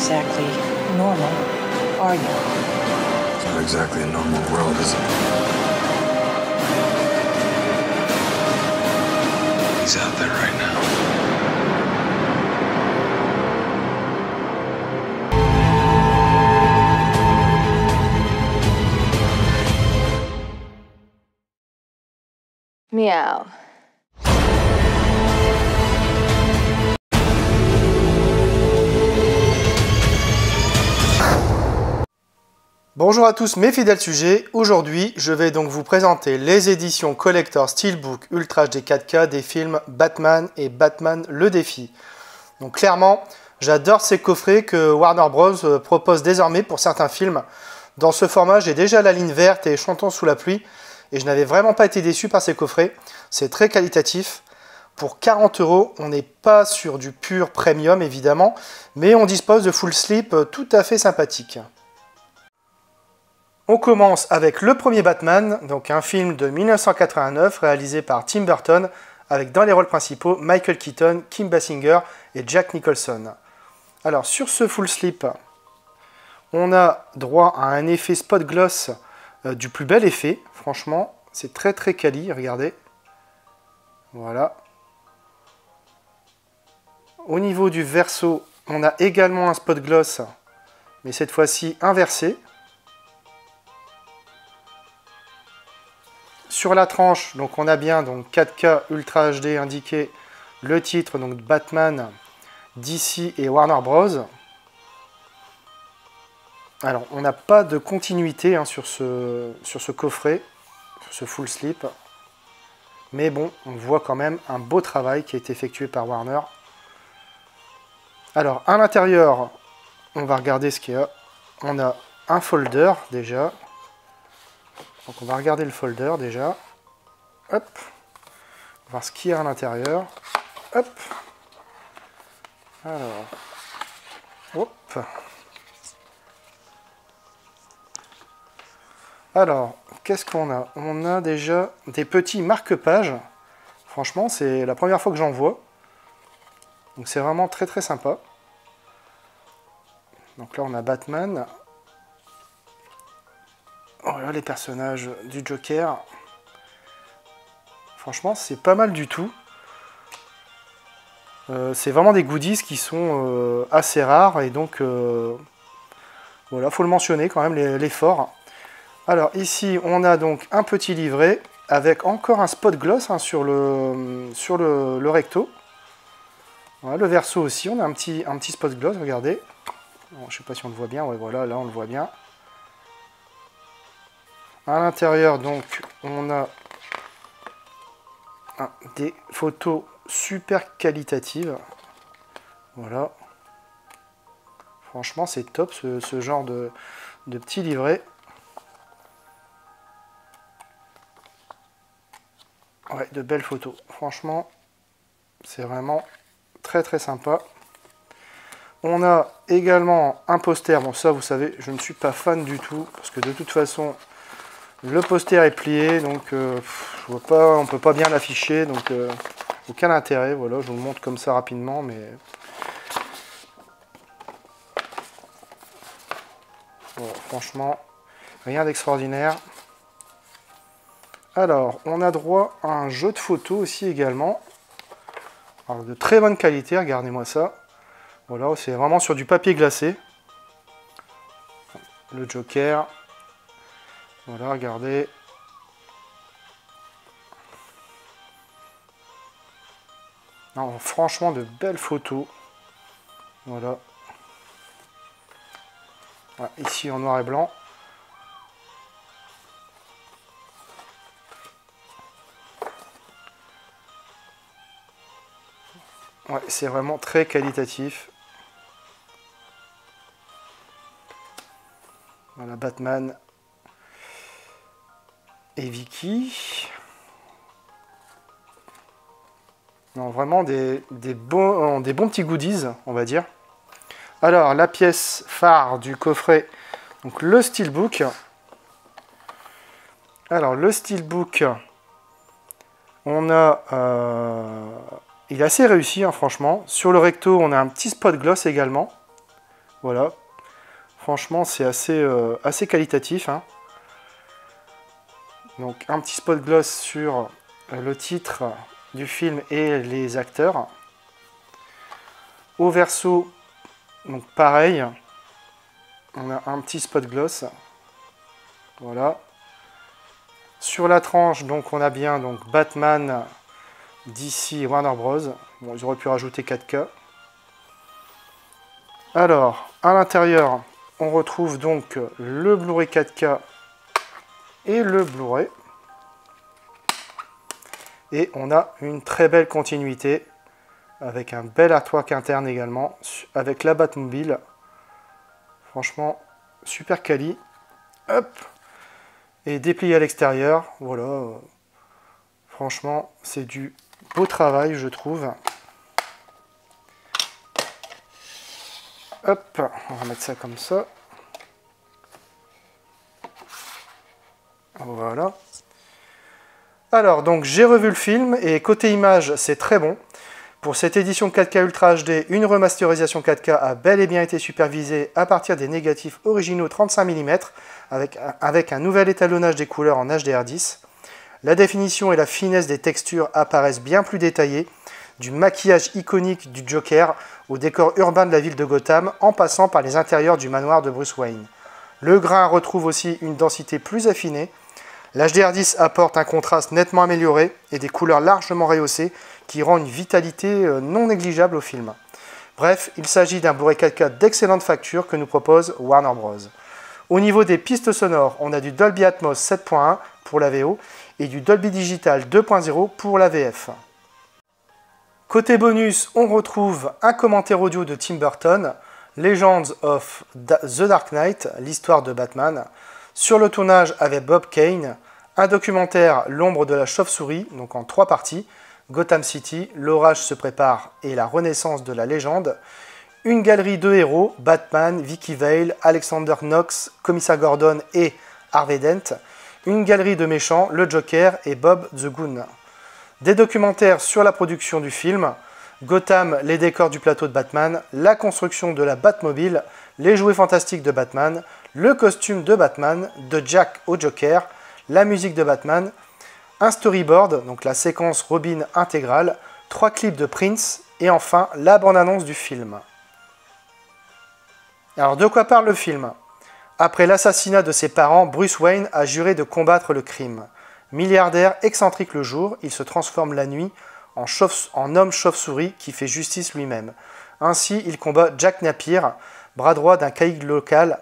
exactly normal, are you? It's not exactly a normal world, is it? He's out there right now. Meow. Bonjour à tous mes fidèles sujets, aujourd'hui je vais donc vous présenter les éditions Collector Steelbook Ultra HD 4K des films Batman et Batman le défi. Donc clairement, j'adore ces coffrets que Warner Bros propose désormais pour certains films. Dans ce format, j'ai déjà la ligne verte et Chantons sous la pluie et je n'avais vraiment pas été déçu par ces coffrets, c'est très qualitatif. Pour 40 €, on n'est pas sur du pur premium évidemment, mais on dispose de full slip tout à fait sympathiques. On commence avec le premier Batman, donc un film de 1989 réalisé par Tim Burton avec dans les rôles principaux Michael Keaton, Kim Basinger et Jack Nicholson. Alors sur ce full slip, on a droit à un effet spot gloss du plus bel effet, franchement c'est très très quali, regardez. Voilà. Au niveau du verso, on a également un spot gloss, mais cette fois-ci inversé. Sur la tranche, donc on a bien donc 4K Ultra HD indiqué le titre, donc Batman, DC et Warner Bros. Alors, on n'a pas de continuité hein, sur ce coffret, sur ce full slip. Mais bon, on voit quand même un beau travail qui a été effectué par Warner. Alors, à l'intérieur, on va regarder ce qu'il y a. On a un folder déjà. Donc on va regarder le folder déjà. Hop. On va voir ce qu'il y a à l'intérieur. Hop. Alors. Hop. Alors, qu'est-ce qu'on a? On a déjà des petits marque-pages. Franchement, c'est la première fois que j'en vois. Donc c'est vraiment très très sympa. Donc là on a Batman. Voilà les personnages du Joker. Franchement, c'est pas mal du tout. C'est vraiment des goodies qui sont assez rares et donc voilà, faut le mentionner quand même l'effort. Alors ici, on a donc un petit livret avec encore un spot gloss hein, sur le recto. Voilà, le verso aussi, on a un petit spot gloss, regardez. Bon, je sais pas si on le voit bien, ouais, voilà, là on le voit bien. À l'intérieur, donc, on a des photos super qualitatives. Voilà. Franchement, c'est top ce genre de petit livret. Ouais, de belles photos. Franchement, c'est vraiment très très sympa. On a également un poster. Bon, ça, vous savez, je ne suis pas fan du tout parce que de toute façon, le poster est plié, donc je vois pas, on peut pas bien l'afficher, donc aucun intérêt. Voilà, je vous le montre comme ça rapidement, mais bon, franchement, rien d'extraordinaire. Alors, on a droit à un jeu de photos aussi également. Alors, de très bonne qualité, regardez-moi ça. Voilà, c'est vraiment sur du papier glacé. Le Joker. Voilà, regardez. Non, franchement, de belles photos. Voilà. Voilà, ici en noir et blanc. Ouais, c'est vraiment très qualitatif. Voilà, Batman et Vicky. Non, vraiment des bons petits goodies, on va dire. Alors, la pièce phare du coffret, donc le Steelbook. Alors, le Steelbook, on a... il est assez réussi, hein, franchement. Sur le recto, on a un petit spot gloss également. Voilà. Franchement, c'est assez qualitatif, hein. Donc, un petit spot gloss sur le titre du film et les acteurs. Au verso, donc pareil, on a un petit spot gloss. Voilà. Sur la tranche, donc on a bien donc Batman, DC et Warner Bros. Bon, ils auraient pu rajouter 4K. Alors, à l'intérieur, on retrouve donc le Blu-ray 4K et le Blu-ray. Et on a une très belle continuité, avec un bel artwork interne également, avec la Batmobile. Franchement, super quali. Hop. Et déplié à l'extérieur, voilà. Franchement, c'est du beau travail, je trouve. Hop, on va mettre ça comme ça. Voilà. Alors, donc j'ai revu le film et côté image, c'est très bon. Pour cette édition 4K Ultra HD, une remasterisation 4K a bel et bien été supervisée à partir des négatifs originaux 35 mm avec un nouvel étalonnage des couleurs en HDR10. La définition et la finesse des textures apparaissent bien plus détaillées, du maquillage iconique du Joker au décor urbain de la ville de Gotham, en passant par les intérieurs du manoir de Bruce Wayne. Le grain retrouve aussi une densité plus affinée. L'HDR10 apporte un contraste nettement amélioré et des couleurs largement rehaussées qui rend une vitalité non négligeable au film. Bref, il s'agit d'un Blu-ray 4K d'excellente facture que nous propose Warner Bros. Au niveau des pistes sonores, on a du Dolby Atmos 7.1 pour la VO et du Dolby Digital 2.0 pour la VF. Côté bonus, on retrouve un commentaire audio de Tim Burton, Legends of the Dark Knight, l'histoire de Batman, sur le tournage avec Bob Kane, un documentaire L'ombre de la chauve-souris, donc en 3 parties, Gotham City, l'orage se prépare et la renaissance de la légende, une galerie de héros, Batman, Vicky Vale, Alexander Knox, Commissaire Gordon et Harvey Dent, une galerie de méchants, le Joker et Bob the Goon. Des documentaires sur la production du film, Gotham, les décors du plateau de Batman, la construction de la Batmobile, les jouets fantastiques de Batman, le costume de Batman, de Jack au Joker, la musique de Batman, un storyboard, donc la séquence Robin intégrale, 3 clips de Prince et enfin la bande-annonce du film. Alors de quoi parle le film? Après l'assassinat de ses parents, Bruce Wayne a juré de combattre le crime. Milliardaire excentrique le jour, il se transforme la nuit en homme chauve-souris qui fait justice lui-même. Ainsi, il combat Jack Napier, bras droit d'un caïd local.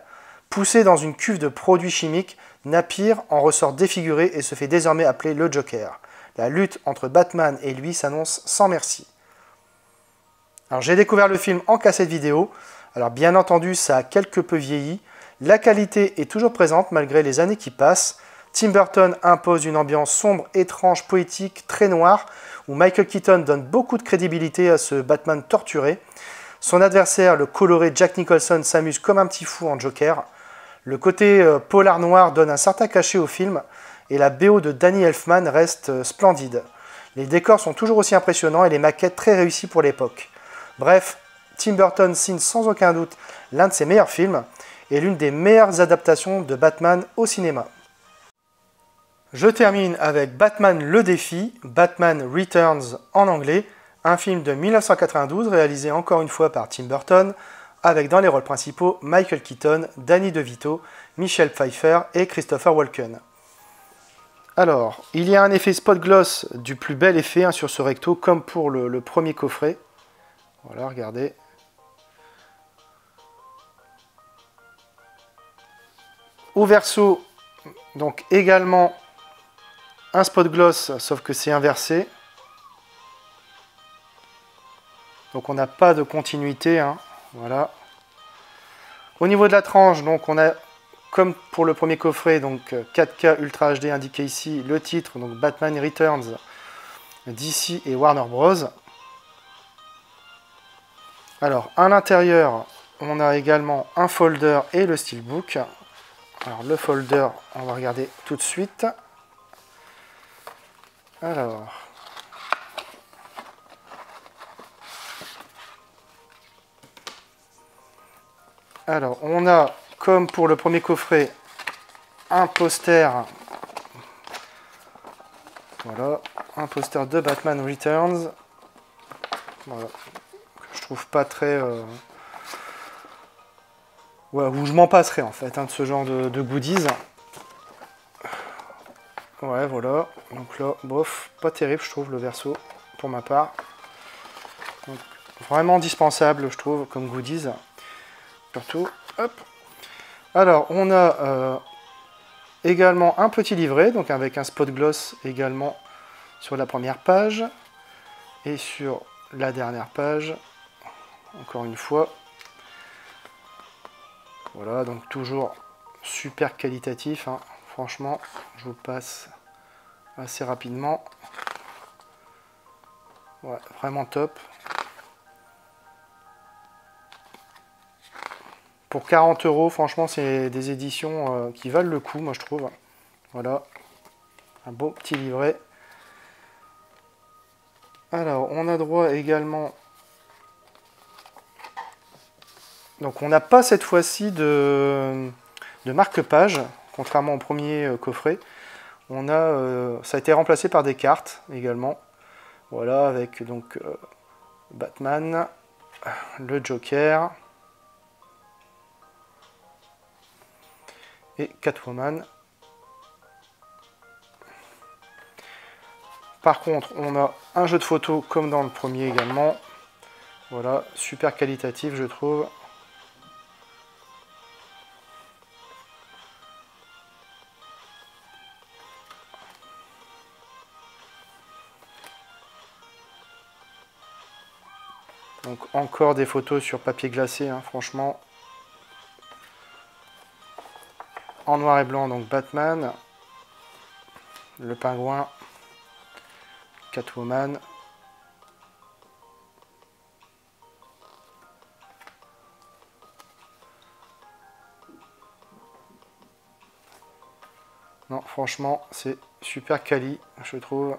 Poussé dans une cuve de produits chimiques, Napier en ressort défiguré et se fait désormais appeler le Joker. La lutte entre Batman et lui s'annonce sans merci. Alors j'ai découvert le film en cassette vidéo. Alors bien entendu, ça a quelque peu vieilli. La qualité est toujours présente malgré les années qui passent. Tim Burton impose une ambiance sombre, étrange, poétique, très noire, où Michael Keaton donne beaucoup de crédibilité à ce Batman torturé. Son adversaire, le coloré Jack Nicholson, s'amuse comme un petit fou en Joker. Le côté polar noir donne un certain cachet au film, et la BO de Danny Elfman reste splendide. Les décors sont toujours aussi impressionnants et les maquettes très réussies pour l'époque. Bref, Tim Burton signe sans aucun doute l'un de ses meilleurs films, et l'une des meilleures adaptations de Batman au cinéma. Je termine avec Batman le défi, Batman Returns en anglais, un film de 1992 réalisé encore une fois par Tim Burton, avec dans les rôles principaux Michael Keaton, Danny DeVito, Michelle Pfeiffer et Christopher Walken. Alors, il y a un effet spot gloss du plus bel effet hein, sur ce recto, comme pour le premier coffret. Voilà, regardez. Au verso, donc également un spot gloss, sauf que c'est inversé. Donc on n'a pas de continuité. Hein. Voilà. Au niveau de la tranche, donc on a, comme pour le premier coffret, donc 4K Ultra HD indiqué ici, le titre, donc Batman Returns, DC et Warner Bros. Alors, à l'intérieur, on a également un folder et le steelbook. Alors, le folder, on va regarder tout de suite. Alors, Alors, on a, comme pour le premier coffret, un poster. Voilà, un poster de Batman Returns. Voilà, que je trouve pas très... Ouais, où je m'en passerai en fait, hein, de ce genre de goodies. Ouais, voilà. Donc là, bof, pas terrible, je trouve, le verso, pour ma part. Donc, vraiment indispensable, je trouve, comme goodies. Surtout, hop. Alors, on a également un petit livret, donc avec un spot gloss également sur la première page. Et sur la dernière page, encore une fois. Voilà, donc toujours super qualitatif, hein. Franchement, je vous passe assez rapidement. Ouais, vraiment top. Pour 40 €, franchement, c'est des éditions qui valent le coup, moi je trouve. Voilà, un beau petit livret. Alors, on a droit également... Donc, on n'a pas cette fois-ci de marque-page, contrairement au premier coffret. On a, ça a été remplacé par des cartes également. Voilà, avec donc Batman, le Joker et Catwoman. Par contre, on a un jeu de photos comme dans le premier également. Voilà, super qualitatif je trouve. Donc encore des photos sur papier glacé, hein, franchement. En noir et blanc, donc Batman, le pingouin, Catwoman. Non, franchement, c'est super quali, je trouve.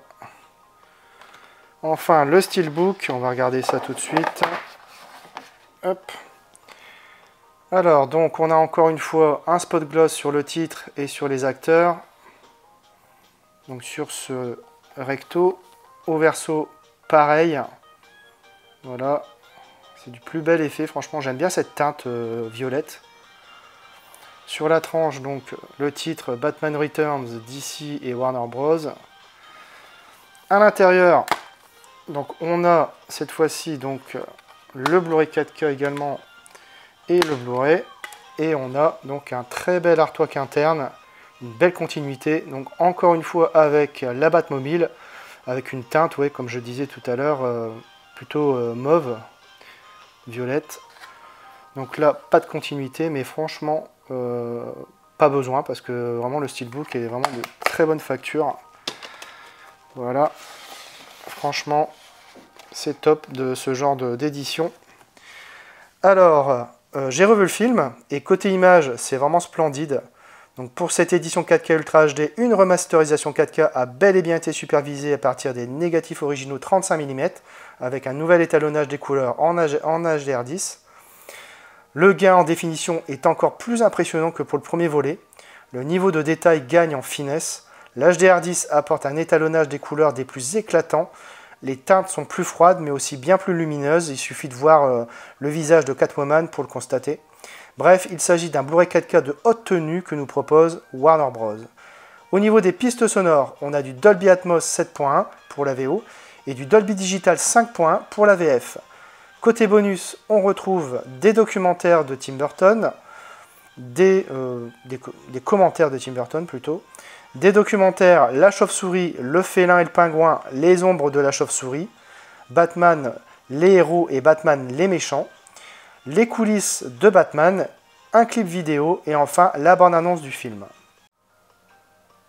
Enfin, le steelbook, on va regarder ça tout de suite. Hop. Alors, donc, on a encore une fois un spot gloss sur le titre et sur les acteurs. Donc, sur ce recto. Au verso, pareil. Voilà. C'est du plus bel effet. Franchement, j'aime bien cette teinte violette. Sur la tranche, donc, le titre Batman Returns, DC et Warner Bros. À l'intérieur, donc, on a cette fois-ci donc le Blu-ray 4K également et le Blu-ray. Et on a donc un très bel artwork interne, une belle continuité. Donc, encore une fois, avec la Batmobile, avec une teinte, ouais, comme je disais tout à l'heure, plutôt mauve, violette. Donc là, pas de continuité, mais franchement, pas besoin, parce que vraiment le steelbook est vraiment de très bonne facture. Voilà, franchement, c'est top de ce genre d'édition. Alors, j'ai revu le film, et côté image, c'est vraiment splendide. Donc pour cette édition 4K Ultra HD, une remasterisation 4K a bel et bien été supervisée à partir des négatifs originaux 35 mm, avec un nouvel étalonnage des couleurs en HDR10. Le gain en définition est encore plus impressionnant que pour le premier volet. Le niveau de détail gagne en finesse. L'HDR10 apporte un étalonnage des couleurs des plus éclatants. Les teintes sont plus froides mais aussi bien plus lumineuses. Il suffit de voir le visage de Catwoman pour le constater. Bref, il s'agit d'un Blu-ray 4K de haute tenue que nous propose Warner Bros. Au niveau des pistes sonores, on a du Dolby Atmos 7.1 pour la VO et du Dolby Digital 5.1 pour la VF. Côté bonus, on retrouve des documentaires de Tim Burton, des commentaires de Tim Burton plutôt, des documentaires La Chauve-souris, Le Félin et le Pingouin, Les Ombres de la Chauve-souris, Batman, les héros et Batman, les méchants, les coulisses de Batman, un clip vidéo et enfin la bande-annonce du film.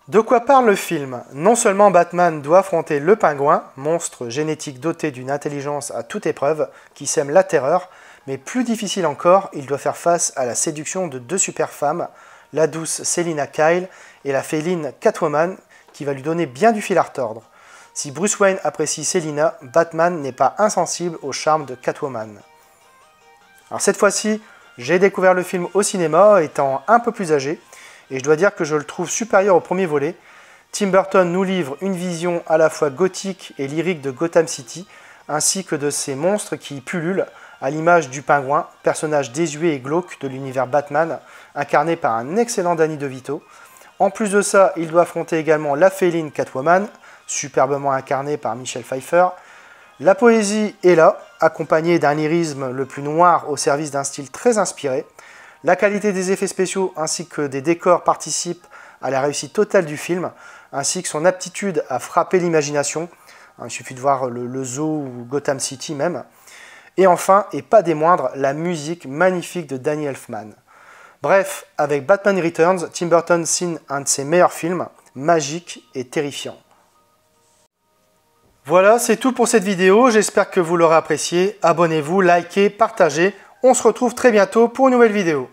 De quoi parle le film? Non seulement Batman doit affronter le pingouin, monstre génétique doté d'une intelligence à toute épreuve, qui sème la terreur, mais plus difficile encore, il doit faire face à la séduction de deux super femmes, la douce Selina Kyle et la féline Catwoman, qui va lui donner bien du fil à retordre. Si Bruce Wayne apprécie Selina, Batman n'est pas insensible au charme de Catwoman. Alors cette fois-ci, J'ai découvert le film au cinéma étant un peu plus âgé, et je dois dire que je le trouve supérieur au premier volet. Tim Burton nous livre une vision à la fois gothique et lyrique de Gotham City, ainsi que de ces monstres qui y pullulent, à l'image du Pingouin, personnage désuet et glauque de l'univers Batman, incarné par un excellent Danny DeVito. En plus de ça, il doit affronter également la féline Catwoman, superbement incarnée par Michelle Pfeiffer. La poésie est là, accompagnée d'un lyrisme le plus noir au service d'un style très inspiré. La qualité des effets spéciaux ainsi que des décors participent à la réussite totale du film, ainsi que son aptitude à frapper l'imagination. Il suffit de voir le zoo ou Gotham City même. Et enfin, et pas des moindres, la musique magnifique de Danny Elfman. Bref, avec Batman Returns, Tim Burton signe un de ses meilleurs films, magique et terrifiant. Voilà, c'est tout pour cette vidéo, j'espère que vous l'aurez apprécié. Abonnez-vous, likez, partagez. On se retrouve très bientôt pour une nouvelle vidéo.